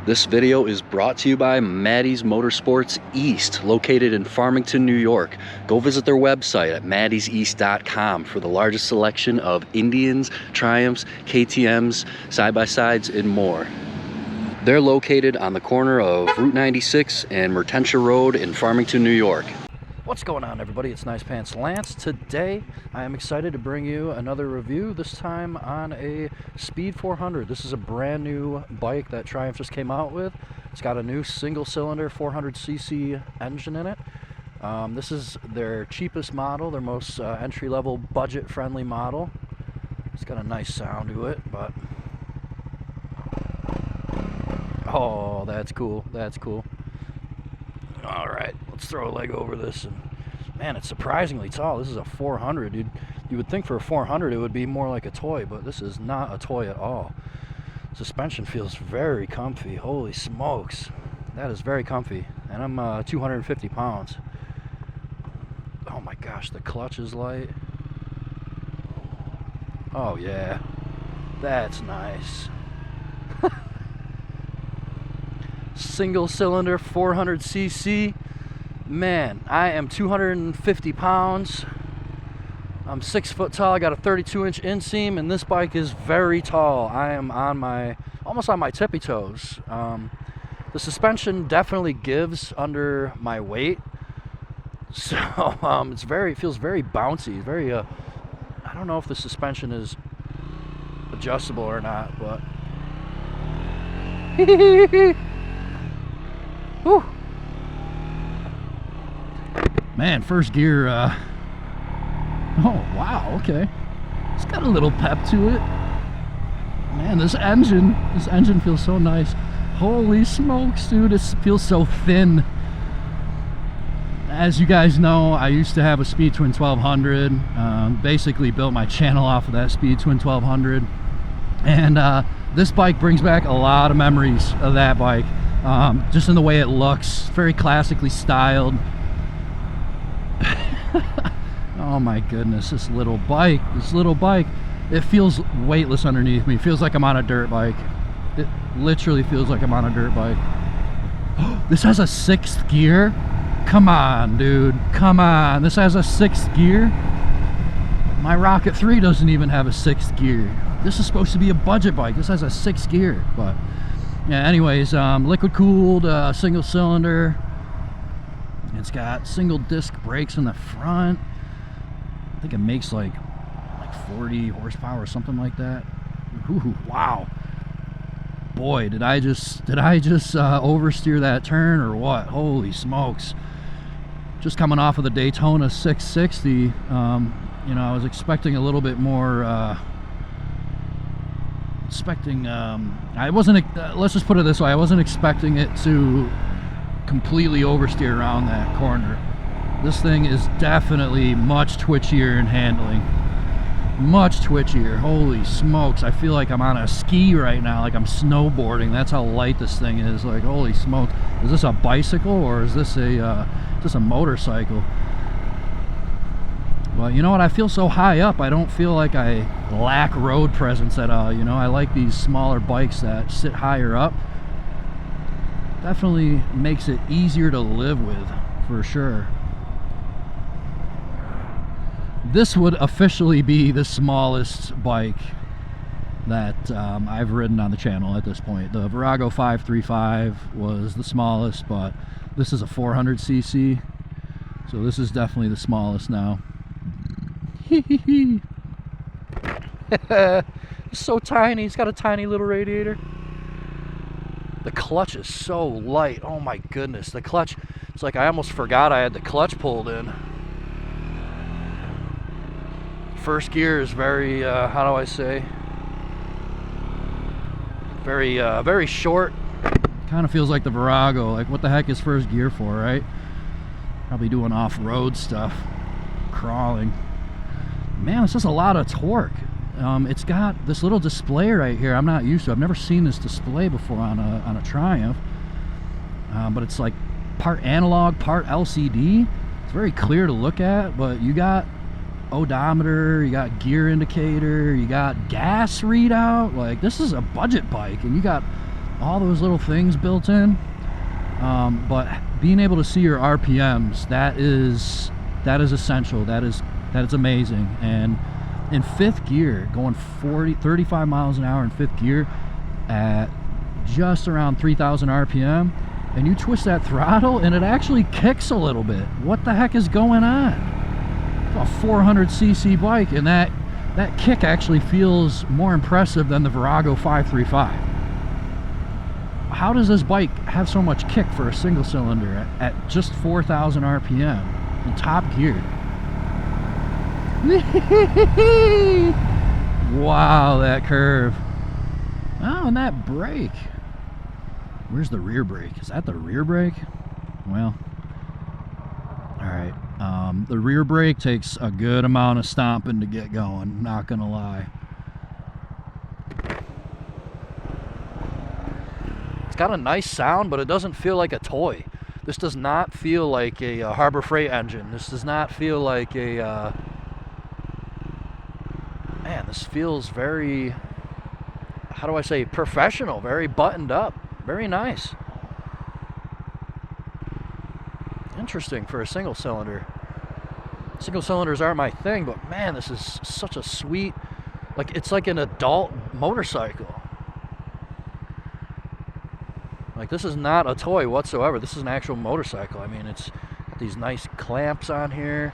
This video is brought to you by Maddie's Motorsports East, located in Farmington, New York. Go visit their website at maddieseast.com for the largest selection of Indians, Triumphs, KTMs, side-by-sides, and more. They're located on the corner of Route 96 and Mertentia Road in Farmington, New York. What's going on, everybody? It's Nice Pants Lance. Today, I am excited to bring you another review, this time on a Speed 400. This is a brand new bike that Triumph just came out with. It's got a new single-cylinder 400cc engine in it. This is their cheapest model, their most entry-level, budget-friendly model. It's got a nice sound to it, but... oh, that's cool. That's cool. All right, let's throw a leg over this. And man, it's surprisingly tall. This is a 400, dude. You would think for a 400 it would be more like a toy, but this is not a toy at all. Suspension feels very comfy. Holy smokes, that is very comfy. And I'm 250 pounds. Oh my gosh, the clutch is light. Oh yeah, that's nice. Single cylinder 400cc. Man, I am 250 pounds. I'm 6 foot tall. I got a 32-inch inseam, and this bike is very tall. I am on almost on my tippy toes. The suspension definitely gives under my weight, so it feels very bouncy. Very I don't know if the suspension is adjustable or not, but. Whew. Man, first gear, oh wow, okay. It's got a little pep to it. Man, this engine feels so nice. Holy smokes, dude, it feels so thin. As you guys know, I used to have a Speed Twin 1200. Basically built my channel off of that Speed Twin 1200. And this bike brings back a lot of memories of that bike. Just in the way it looks, very classically styled. Oh my goodness, this little bike, it feels weightless underneath me. It feels like I'm on a dirt bike. It literally feels like I'm on a dirt bike. This has a 6th gear? Come on, dude, come on. This has a 6th gear? My Rocket 3 doesn't even have a 6th gear. This is supposed to be a budget bike. This has a 6th gear, but... yeah, anyways, liquid cooled, single cylinder. It's got single disc brakes in the front. I think it makes like 40 horsepower or something like that. Ooh, wow. Boy, did I just oversteer that turn or what? Holy smokes. Just coming off of the Daytona 660, you know, I was expecting a little bit more I wasn't, let's just put it this way, I wasn't expecting it to completely oversteer around that corner. This thing is definitely much twitchier in handling. Much twitchier. Holy smokes, I feel like I'm on a ski right now, like I'm snowboarding. That's how light this thing is. Like, holy smokes. Is this a bicycle or is this a motorcycle? Well, you know what, I feel so high up, I don't feel like I lack road presence at all. You know, I like these smaller bikes that sit higher up. Definitely makes it easier to live with, for sure. This would officially be the smallest bike that I've ridden on the channel at this point. The Virago 535 was the smallest, but this is a 400cc, so this is definitely the smallest now. It's so tiny. It's got a tiny little radiator. The clutch is so light. Oh my goodness, the clutch, it's like I almost forgot I had the clutch pulled in. First gear is very how do I say, very short. Kind of feels like the Virago. Like, what the heck is first gear for, right? Probably doing off-road stuff, crawling. Man, it's just a lot of torque. It's got this little display right here I'm not used to. I've never seen this display before on a Triumph. But it's like part analog, part LCD. It's very clear to look at, but you got odometer, you got gear indicator, you got gas readout. Like, this is a budget bike, and you got all those little things built in. But being able to see your RPMs, that is essential. That is amazing. And in 5th gear, going 35 miles an hour in 5th gear at just around 3,000 RPM, and you twist that throttle and it actually kicks a little bit. What the heck is going on? It's a 400cc bike, and that kick actually feels more impressive than the Virago 535. How does this bike have so much kick for a single cylinder at just 4,000 RPM in top gear? Wow, that curve. Oh, and that brake. Where's the rear brake? Is that the rear brake? Well, all right. The rear brake takes a good amount of stomping to get going, not gonna lie. It's got a nice sound, but it doesn't feel like a toy. This does not feel like a Harbor Freight engine. This does not feel like a man, this feels very, how do I say, professional, very buttoned up, very nice. Interesting for a single cylinder. Single cylinders aren't my thing, but man, this is such a sweet, like, it's like an adult motorcycle. Like, this is not a toy whatsoever. This is an actual motorcycle. I mean, it's got these nice clamps on here.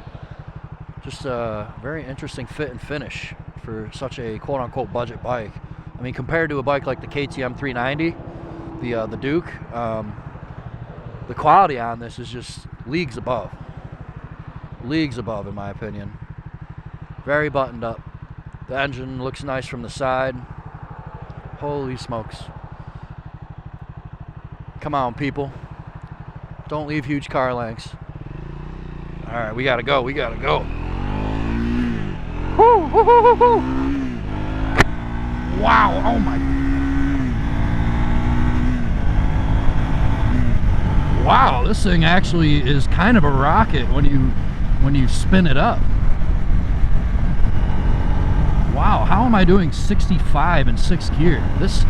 Just a very interesting fit and finish for such a quote-unquote budget bike. I mean, compared to a bike like the KTM 390, the Duke, the quality on this is just leagues above. Leagues above, in my opinion. Very buttoned up. The engine looks nice from the side. Holy smokes. Come on, people. Don't leave huge car lengths. All right, we gotta go. We gotta go. Woo, woo, woo, woo, woo. Wow! Oh my! Wow! This thing actually is kind of a rocket when you spin it up. Wow! How am I doing 65 in 6th gear? This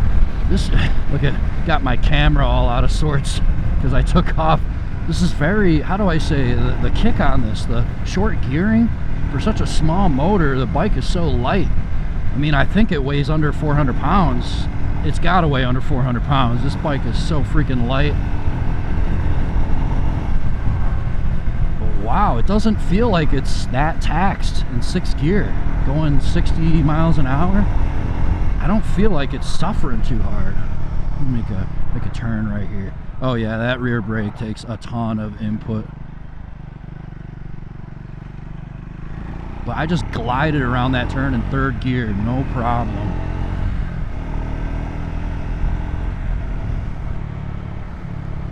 look at, got my camera all out of sorts because I took off. This is very, how do I say, the kick on this, the short gearing, for such a small motor, the bike is so light. I mean, I think it weighs under 400 pounds. It's got to weigh under 400 pounds. This bike is so freaking light. But wow, it doesn't feel like it's that taxed in 6th gear. Going 60 miles an hour, I don't feel like it's suffering too hard. Let me make a turn right here. Oh yeah, that rear brake takes a ton of input. But I just glided around that turn in 3rd gear, no problem.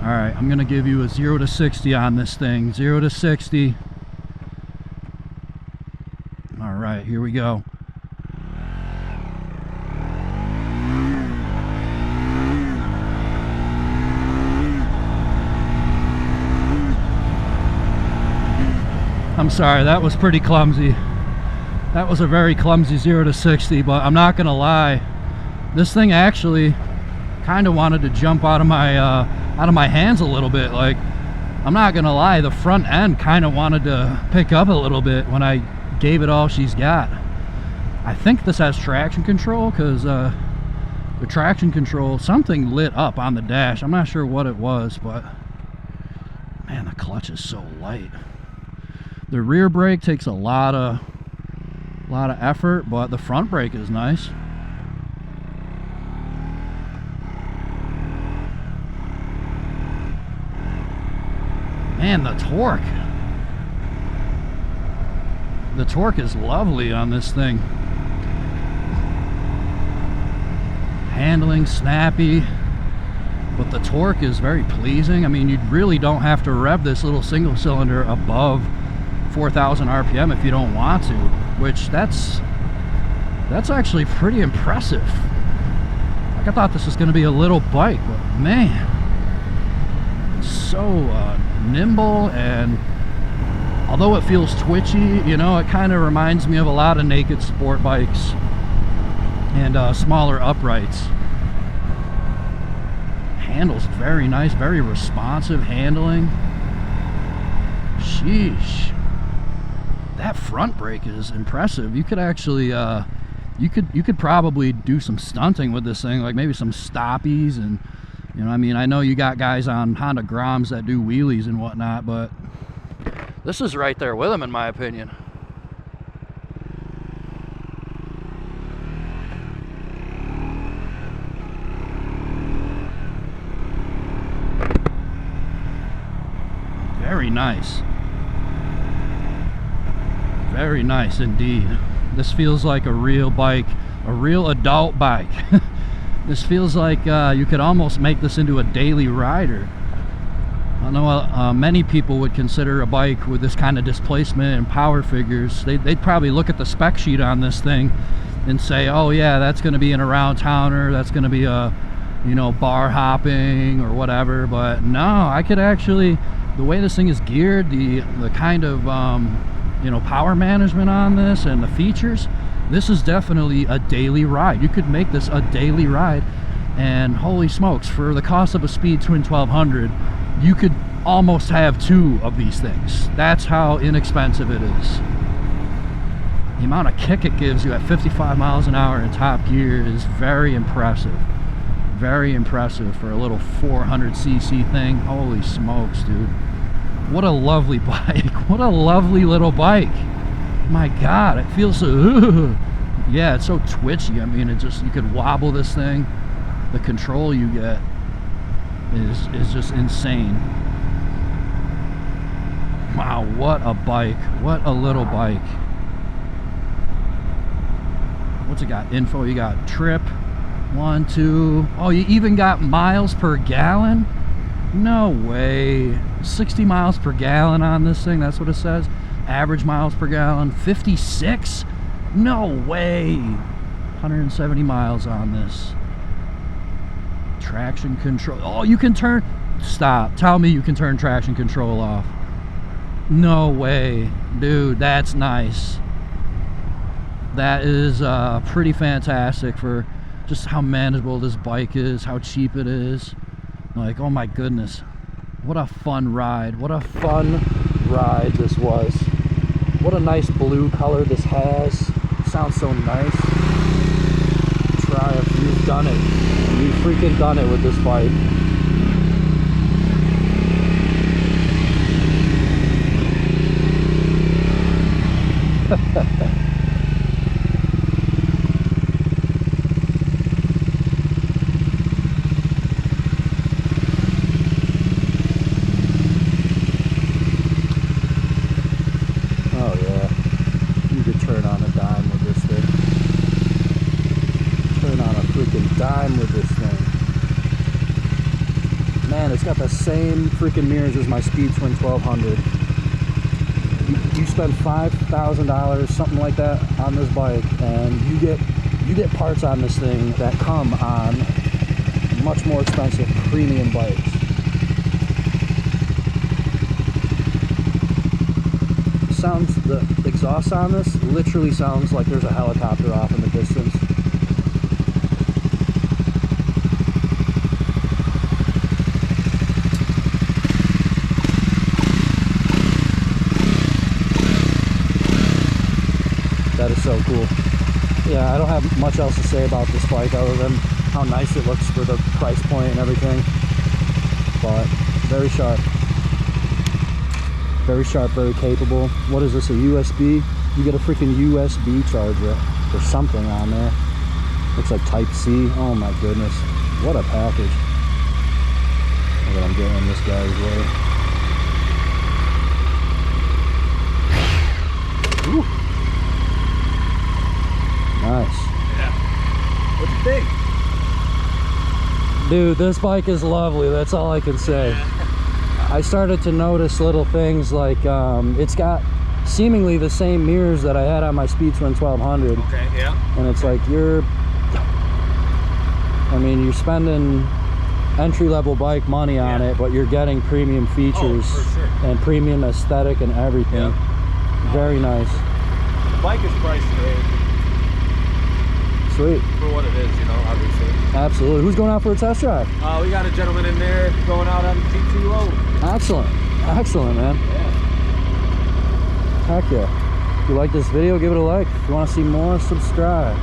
All right, I'm gonna give you a 0 to 60 on this thing. 0 to 60. All right, here we go. I'm sorry, that was pretty clumsy. That was a very clumsy 0 to 60, but I'm not gonna lie, this thing actually kind of wanted to jump out of my hands a little bit. Like, I'm not gonna lie, the front end kind of wanted to pick up a little bit when I gave it all she's got. I think this has traction control, because the traction control, something lit up on the dash. I'm not sure what it was, but man, the clutch is so light. The rear brake takes a lot of effort, but the front brake is nice. Man, the torque is lovely on this thing. Handling snappy, but the torque is very pleasing. I mean, you really don't have to rev this little single cylinder above 4,000 RPM if you don't want to, which that's actually pretty impressive. Like, I thought this was going to be a little bike, but man, it's so nimble, and although it feels twitchy, you know, it kind of reminds me of a lot of naked sport bikes and smaller uprights. handles very nice, very responsive handling. Sheesh. That front brake is impressive. You could actually you could probably do some stunting with this thing, like maybe some stoppies, and you know, I mean, I know you got guys on Honda Groms that do wheelies and whatnot, but this is right there with them, in my opinion. Very nice. Very nice indeed. This feels like a real bike, a real adult bike. This feels like you could almost make this into a daily rider. I know many people would consider a bike with this kind of displacement and power figures, they'd probably look at the spec sheet on this thing and say, oh yeah, that's going to be an around towner, that's going to be a, you know, bar hopping or whatever. But no, I could actually, the way this thing is geared, the kind of you know, power management on this and the features, this is definitely a daily ride. You could make this a daily ride, and holy smokes, for the cost of a Speed Twin 1200, you could almost have 2 of these things. That's how inexpensive it is. The amount of kick it gives you at 55 miles an hour in top gear is very impressive. Very impressive for a little 400cc thing. Holy smokes, dude. What a lovely bike. What a lovely little bike. My God, it feels so, yeah, it's so twitchy. I mean, it just, you could wobble this thing. The control you get is just insane. Wow, what a bike. What a little bike. What's it got? Info, you got trip, 1, 2. Oh, you even got miles per gallon? No way. 60 miles per gallon on this thing, that's what it says. Average miles per gallon, 56? No way. 170 miles on this. Traction control. Oh, you can turn, stop, tell me you can turn traction control off. No way. Dude, that's nice. That is pretty fantastic for just how manageable this bike is, how cheap it is. Like, oh my goodness, what a fun ride. What a fun ride this was. What a nice blue color this has. It sounds so nice. Triumph, you've done it. You've freaking done it with this bike. With this thing, man, it's got the same freaking mirrors as my Speed Twin 1200. You spend $5,000, something like that, on this bike, and you get parts on this thing that come on much more expensive premium bikes. Sounds, the exhaust on this literally sounds like there's a helicopter off in the distance. That is so cool. Yeah, I don't have much else to say about this bike other than how nice it looks for the price point and everything. But very sharp. Very sharp, very capable. What is this, a USB? You get a freaking USB charger or something on there. Looks like Type-C. Oh my goodness. What a package. Look what I'm getting in this guy's way. Ooh. Nice. Yeah. What do you think? Dude, this bike is lovely. That's all I can say. Yeah. I started to notice little things like it's got seemingly the same mirrors that I had on my Speed Twin 1200. Okay, yeah. And it's like you're spending entry-level bike money on it, but you're getting premium features and premium aesthetic and everything. Yeah. Very nice. The bike is priced Sweet. For what it is, you know, obviously. Absolutely. Who's going out for a test drive? We got a gentleman in there going out on T2 load. Excellent. Excellent, man. Yeah. Heck yeah. If you like this video, give it a like. If you want to see more, subscribe.